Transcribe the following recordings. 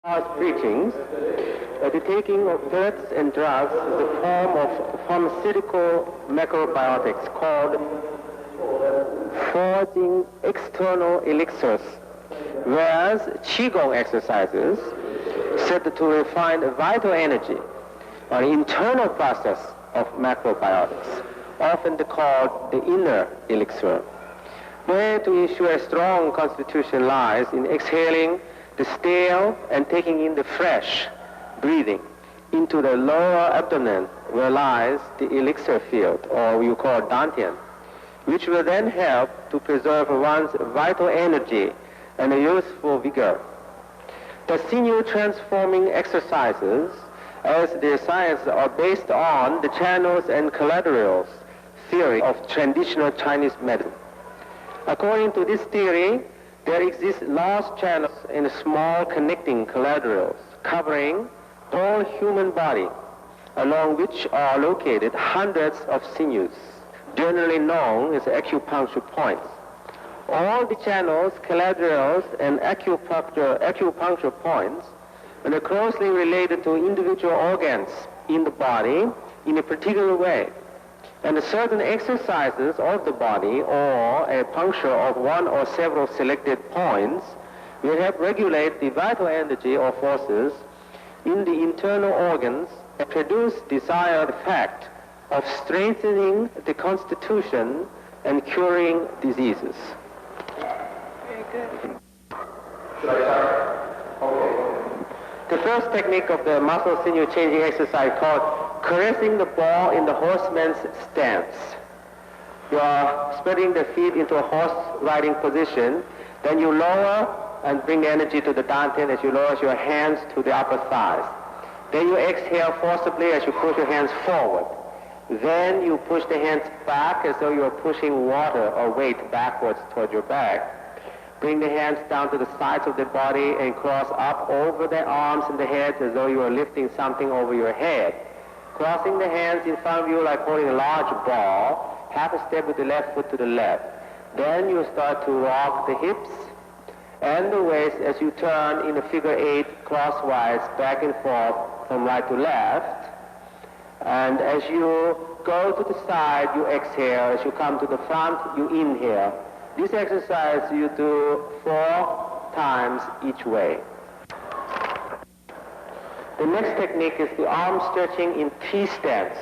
Taoist preachings, the taking of pellets and drugs is a form of pharmaceutical macrobiotics called forging external elixirs, whereas Qigong exercises said to refine vital energy, an internal process of macrobiotics, often called the inner elixir, where to ensure a strong constitution lies in exhaling the stale and taking in the fresh breathing into the lower abdomen where lies the elixir field, or you call dantian, which will then help to preserve one's vital energy and a youthful vigor. The sinew transforming exercises, as their science, are based on the channels and collaterals theory of traditional Chinese medicine. According to this theory, there exist large channels and small connecting collaterals covering the whole human body, along which are located hundreds of sinews, generally known as acupuncture points. All the channels, collaterals, and acupuncture points are closely related to individual organs in the body in a particular way. And certain exercises of the body or a puncture of one or several selected points will help regulate the vital energy or forces in the internal organs and produce desired effect of strengthening the constitution and curing diseases. Very good. Should I start? Okay. The first technique of the muscle sinew changing exercise called caressing the ball in the horseman's stance. You are spreading the feet into a horse riding position, then you lower and bring energy to the dantian as you lower your hands to the upper thighs. Then you exhale forcibly as you push your hands forward. Then you push the hands back as though you are pushing water or weight backwards toward your back. Bring the hands down to the sides of the body and cross up over the arms and the head as though you are lifting something over your head. Crossing the hands in front of you like holding a large ball, half a step with the left foot to the left. Then you start to rock the hips and the waist as you turn in a figure 8 crosswise back and forth from right to left. And as you go to the side, you exhale. As you come to the front, you inhale. This exercise you do 4 times each way. The next technique is the arm stretching in T-stance.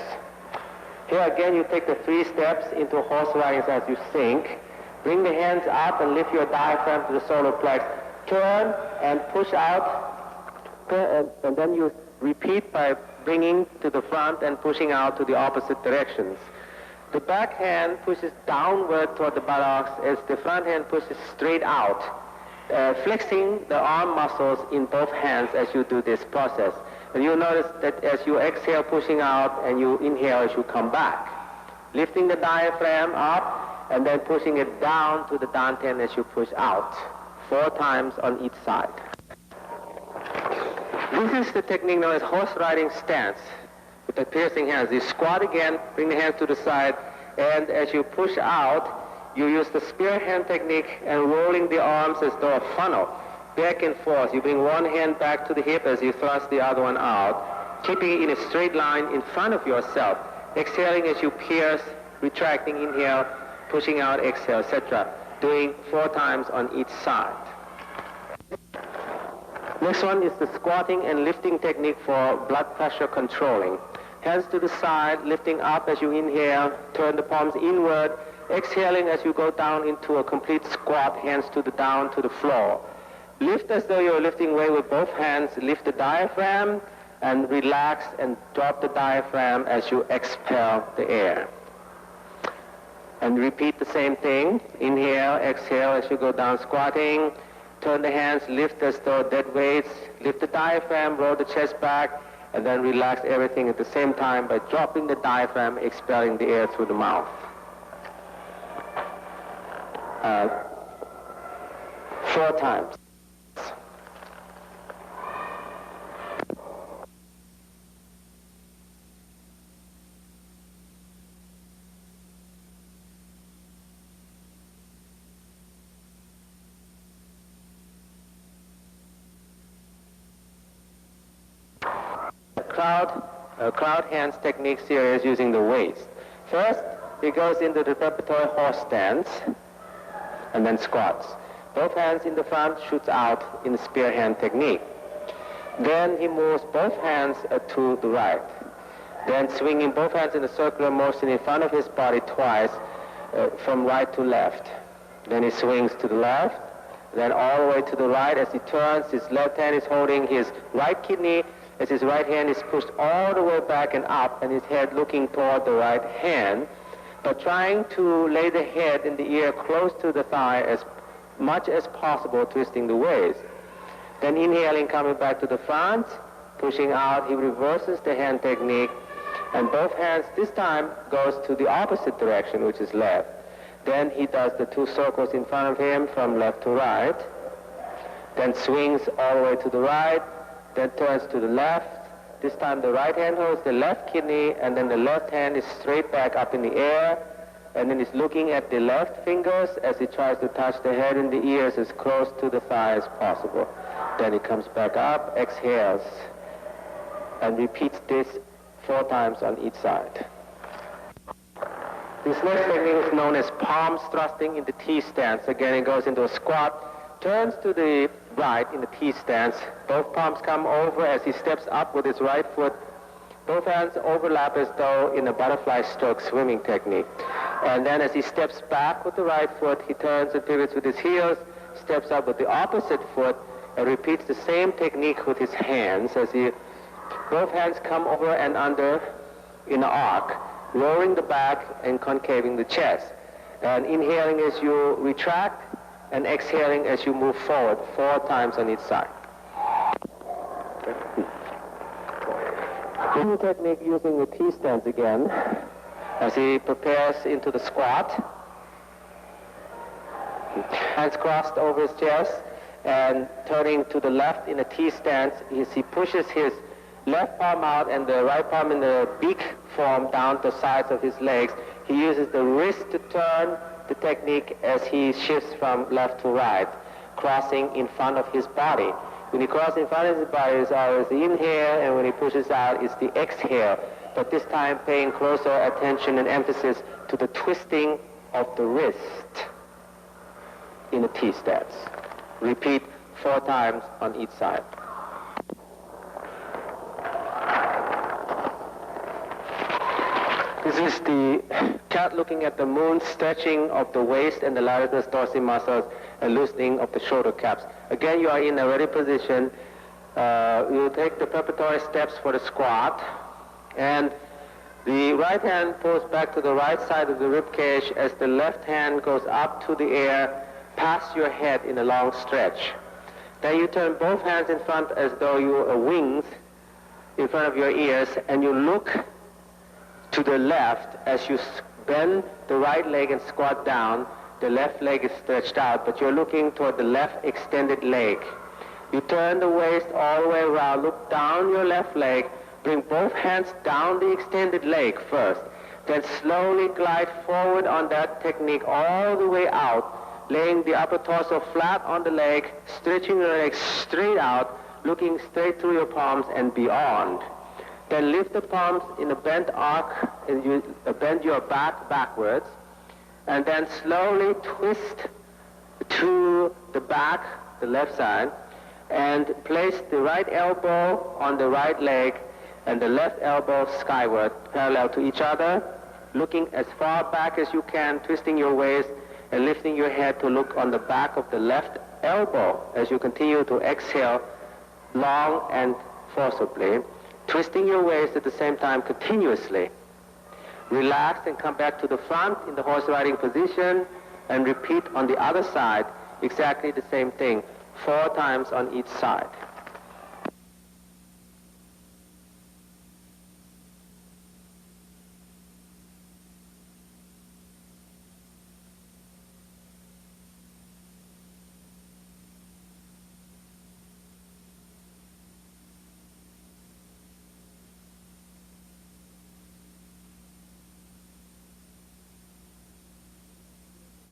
Here again you take the 3 steps into horse riding as you sink. Bring the hands up and lift your diaphragm to the solar plex. Turn and push out, and then you repeat by bringing to the front and pushing out to the opposite directions. The back hand pushes downward toward the buttocks as the front hand pushes straight out, flexing the arm muscles in both hands as you do this process. And you'll notice that as you exhale, pushing out, and you inhale as you come back. Lifting the diaphragm up and then pushing it down to the dantian as you push out. 4 times on each side. This is the technique known as horse riding stance. With the piercing hands, you squat again, bring the hands to the side, and as you push out, you use the spear hand technique and rolling the arms as though a funnel, back and forth. You bring one hand back to the hip as you thrust the other one out, keeping it in a straight line in front of yourself, exhaling as you pierce, retracting, inhale, pushing out, exhale, etc. Doing 4 times on each side. Next one is the squatting and lifting technique for blood pressure controlling. Hands to the side, lifting up as you inhale, turn the palms inward, exhaling as you go down into a complete squat, hands to the down to the floor. Lift as though you're lifting weight with both hands, lift the diaphragm, and relax and drop the diaphragm as you expel the air. And repeat the same thing, inhale, exhale as you go down squatting, turn the hands, lift as though dead weights, lift the diaphragm, roll the chest back, and then relax everything at the same time by dropping the diaphragm, expelling the air through the mouth. 4 times. crowd hands technique series using the waist. First, he goes into the preparatory horse stance and then squats. Both hands in the front, shoots out in the spear hand technique. Then he moves both hands to the right. Then swinging both hands in a circular motion in front of his body twice from right to left. Then he swings to the left, then all the way to the right. As he turns, his left hand is holding his right kidney as his right hand is pushed all the way back and up and his head looking toward the right hand, but trying to lay the head in the ear close to the thigh as much as possible, twisting the waist. Then inhaling, coming back to the front, pushing out, he reverses the hand technique, and both hands this time goes to the opposite direction, which is left. Then he does the 2 circles in front of him from left to right, then swings all the way to the right, then turns to the left. This time the right hand holds the left kidney, and then the left hand is straight back up in the air, and then he's looking at the left fingers as he tries to touch the head and the ears as close to the thigh as possible. Then he comes back up, exhales, and repeats this 4 times on each side. This next technique is known as palms thrusting in the T stance. Again, it goes into a squat, turns to the right in the T stance. Both palms come over as he steps up with his right foot. Both hands overlap as though in a butterfly stroke swimming technique. And then as he steps back with the right foot, he turns and pivots with his heels, steps up with the opposite foot, and repeats the same technique with his hands as both hands come over and under in an arc, lowering the back and concaving the chest. And inhaling as you retract, and exhaling as you move forward 4 times on each side. New technique using the T stance again, as he prepares into the squat. Hands crossed over his chest and turning to the left in a T stance as he pushes his left palm out and the right palm in the beak form down the sides of his legs. He uses the wrist to turn the technique as he shifts from left to right, crossing in front of his body. When he crosses in front of his body, it's always the inhale, and when he pushes out, it's the exhale. But this time paying closer attention and emphasis to the twisting of the wrist in the T stance. Repeat 4 times on each side. This is the cat looking at the moon, stretching of the waist and the latissimus dorsi muscles and loosening of the shoulder caps. Again, you are in a ready position. You take the preparatory steps for the squat, and the right hand pulls back to the right side of the rib cage as the left hand goes up to the air past your head in a long stretch. Then you turn both hands in front as though you are wings in front of your ears, and you look to the left as you bend the right leg and squat down. The left leg is stretched out, but you're looking toward the left extended leg. You turn the waist all the way around, look down your left leg, bring both hands down the extended leg first, then slowly glide forward on that technique all the way out, laying the upper torso flat on the leg, stretching your legs straight out, looking straight through your palms and beyond. Then lift the palms in a bent arc, and you bend your back backwards, and then slowly twist to the back, the left side, and place the right elbow on the right leg and the left elbow skyward, parallel to each other, looking as far back as you can, twisting your waist and lifting your head to look on the back of the left elbow as you continue to exhale long and forcibly, twisting your waist at the same time continuously. Relax and come back to the front in the horse riding position and repeat on the other side exactly the same thing 4 times on each side.